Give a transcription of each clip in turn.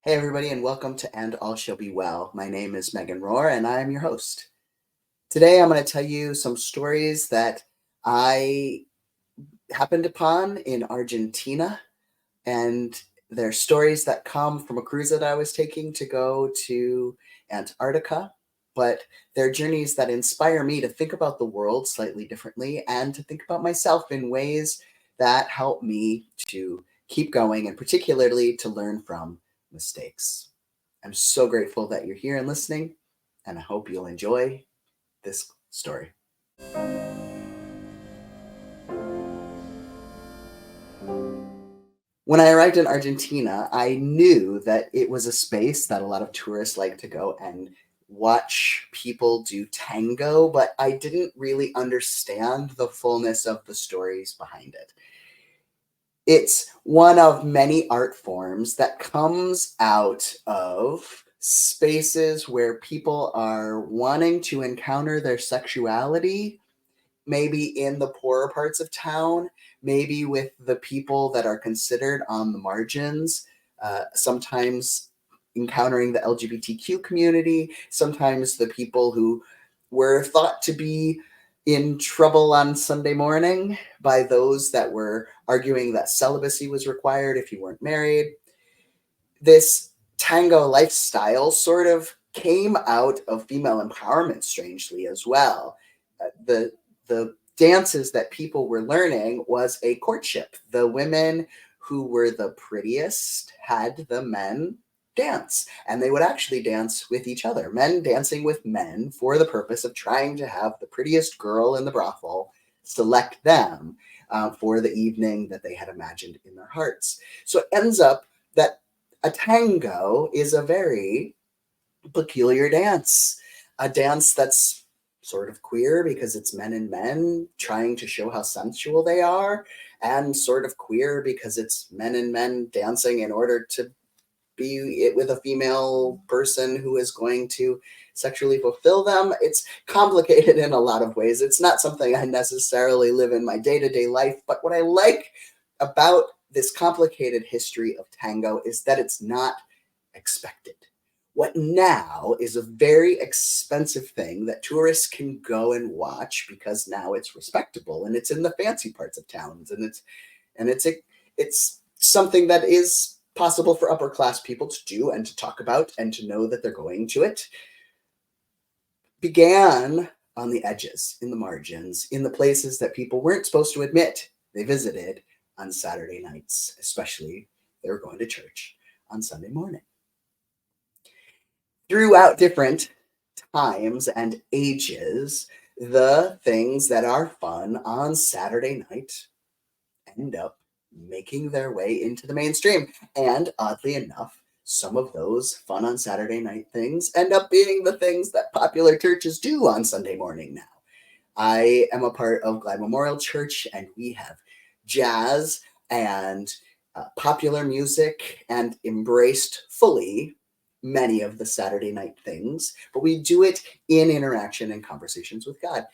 Hey, everybody, and welcome to And All Shall Be Well. My name is Megan Rohrer, and I am your host. Today, I'm going to tell you some stories that I happened upon in Argentina, and they're stories that come from a cruise that I was taking to go to Antarctica, but they're journeys that inspire me to think about the world slightly differently and to think about myself in ways that help me to keep going and particularly to learn from mistakes. I'm so grateful that you're here and listening, and I hope you'll enjoy this story. When I arrived in Argentina, I knew that it was a space that a lot of tourists like to go and watch people do tango, but I didn't really understand the fullness of the stories behind it. It's one of many art forms that comes out of spaces where people are wanting to encounter their sexuality, maybe in the poorer parts of town, maybe with the people that are considered on the margins, sometimes encountering the LGBTQ community, sometimes the people who were thought to be in trouble on Sunday morning by those that were arguing that celibacy was required if you weren't married. This tango lifestyle sort of came out of female empowerment, strangely, as well. The dances that people were learning was a courtship. The women who were the prettiest had the men dance, and they would actually dance with each other, men dancing with men for the purpose of trying to have the prettiest girl in the brothel select them for the evening that they had imagined in their hearts. So it ends up that a tango is a very peculiar dance, a dance that's sort of queer because it's men and men trying to show how sensual they are, and sort of queer because it's men and men dancing in order to be it with a female person who is going to sexually fulfill them. It's complicated in a lot of ways. It's not something I necessarily live in my day-to-day life, but what I like about this complicated history of tango is that it's not expected. What now is a very expensive thing that tourists can go and watch because now it's respectable and it's in the fancy parts of towns, and it's something that is possible for upper class people to do and to talk about and to know that they're going to it. Began on the edges, in the margins, in the places that people weren't supposed to admit they visited on Saturday nights, especially they were going to church on Sunday morning. Throughout different times and ages, the things that are fun on Saturday night end up making their way into the mainstream. And oddly enough, some of those fun on Saturday night things end up being the things that popular churches do on Sunday morning now. I am a part of Glad Memorial Church, and we have jazz and popular music and embraced fully many of the Saturday night things, but we do it in interaction and conversations with God.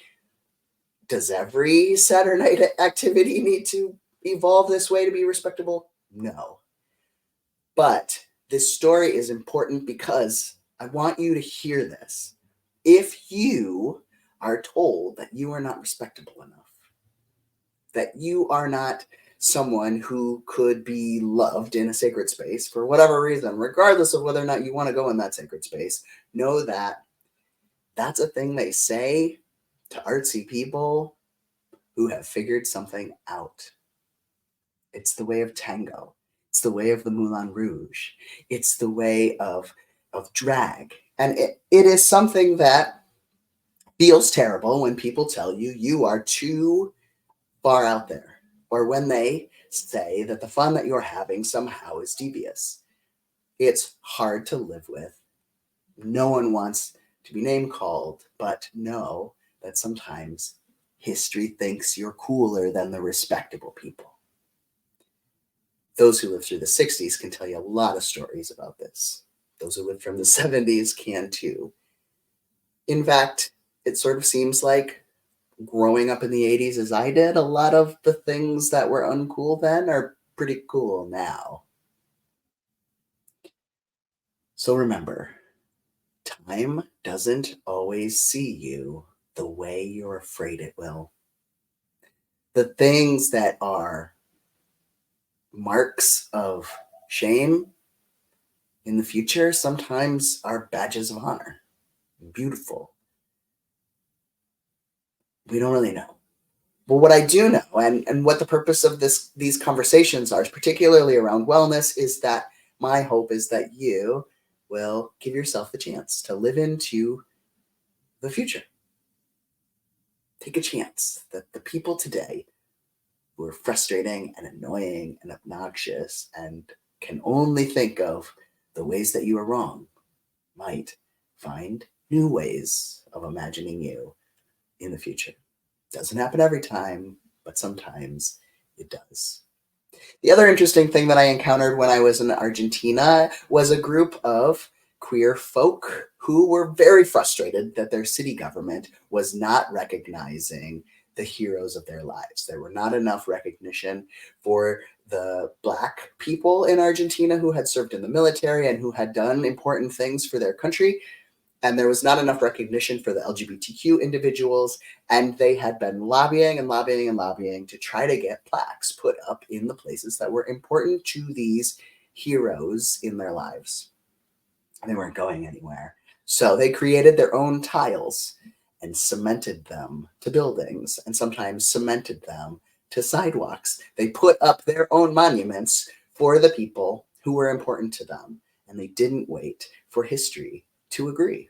Does every Saturday night activity need to evolve this way to be respectable? No. But this story is important because I want you to hear this. If you are told that you are not respectable enough, that you are not someone who could be loved in a sacred space for whatever reason, regardless of whether or not you want to go in that sacred space, know that that's a thing they say to artsy people who have figured something out. It's the way of tango. It's the way of the Moulin Rouge. It's the way of drag. And it is something that feels terrible when people tell you you are too far out there, or when they say that the fun that you're having somehow is devious. It's hard to live with. No one wants to be name called, but know that sometimes history thinks you're cooler than the respectable people. Those who lived through the 60s can tell you a lot of stories about this. Those who lived from the 70s can too. In fact, it sort of seems like growing up in the 80s as I did, a lot of the things that were uncool then are pretty cool now. So remember, time doesn't always see you the way you're afraid it will. The things that are marks of shame in the future sometimes are badges of honor. Beautiful. We don't really know. But what I do know, and what the purpose of these conversations are, particularly around wellness, is that my hope is that you will give yourself the chance to live into the future. Take a chance that the people today who are frustrating and annoying and obnoxious and can only think of the ways that you are wrong might find new ways of imagining you in the future. Doesn't happen every time, but sometimes it does. The other interesting thing that I encountered when I was in Argentina was a group of queer folk who were very frustrated that their city government was not recognizing the heroes of their lives. There were not enough recognition for the Black people in Argentina who had served in the military and who had done important things for their country. And there was not enough recognition for the LGBTQ individuals, and they had been lobbying and lobbying and lobbying to try to get plaques put up in the places that were important to these heroes in their lives. And they weren't going anywhere. So they created their own tiles and cemented them to buildings, and sometimes cemented them to sidewalks. They put up their own monuments for the people who were important to them, and they didn't wait for history to agree.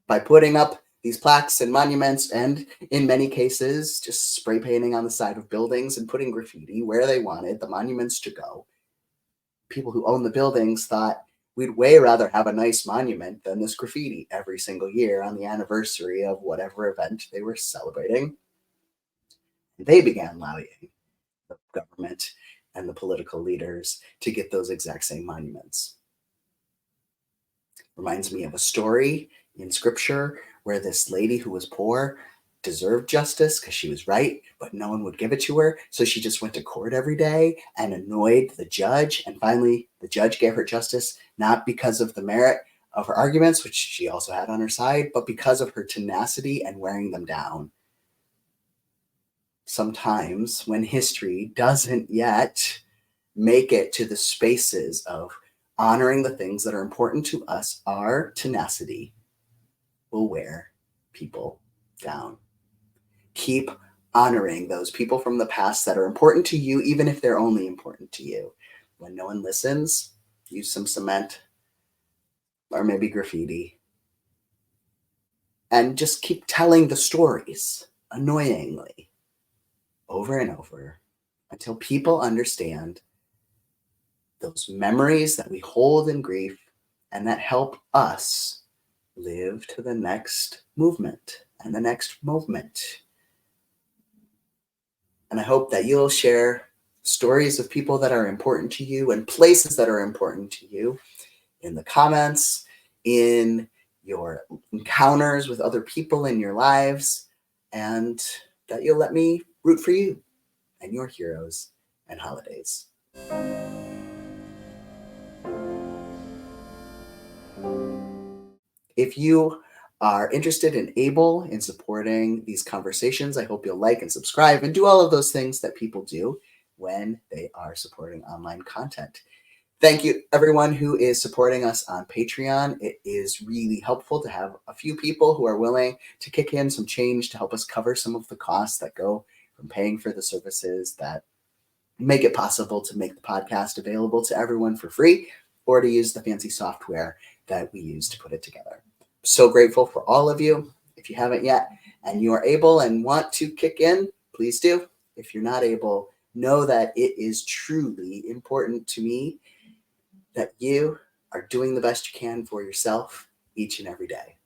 By putting up these plaques and monuments, and in many cases, just spray painting on the side of buildings and putting graffiti where they wanted the monuments to go, people who own the buildings thought, we'd way rather have a nice monument than this graffiti every single year on the anniversary of whatever event they were celebrating. They began lobbying the government and the political leaders to get those exact same monuments. Reminds me of a story in scripture where this lady who was poor deserved justice because she was right, but no one would give it to her. So she just went to court every day and annoyed the judge. And finally, the judge gave her justice, not because of the merit of her arguments, which she also had on her side, but because of her tenacity and wearing them down. Sometimes when history doesn't yet make it to the spaces of honoring the things that are important to us, our tenacity will wear people down. Keep honoring those people from the past that are important to you, even if they're only important to you. When no one listens, use some cement or maybe graffiti. And just keep telling the stories annoyingly over and over until people understand those memories that we hold in grief and that help us live to the next movement and the next movement. And I hope that you'll share stories of people that are important to you and places that are important to you in the comments, in your encounters with other people in your lives, and that you'll let me root for you and your heroes and holidays. If you are interested and able in supporting these conversations, I hope you'll like and subscribe and do all of those things that people do when they are supporting online content. Thank you, everyone who is supporting us on Patreon. It is really helpful to have a few people who are willing to kick in some change to help us cover some of the costs that go from paying for the services that make it possible to make the podcast available to everyone for free, or to use the fancy software that we use to put it together. So grateful for all of you. If you haven't yet and you are able and want to kick in, please do. If you're not able, know that it is truly important to me that you are doing the best you can for yourself each and every day.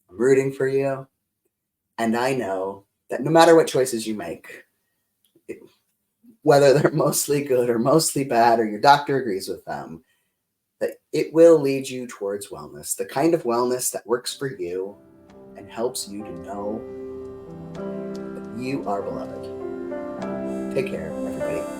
I'm rooting for you, and I know that no matter what choices you make, whether they're mostly good or mostly bad, or your doctor agrees with them, that it will lead you towards wellness, the kind of wellness that works for you and helps you to know that you are beloved. Take care, everybody.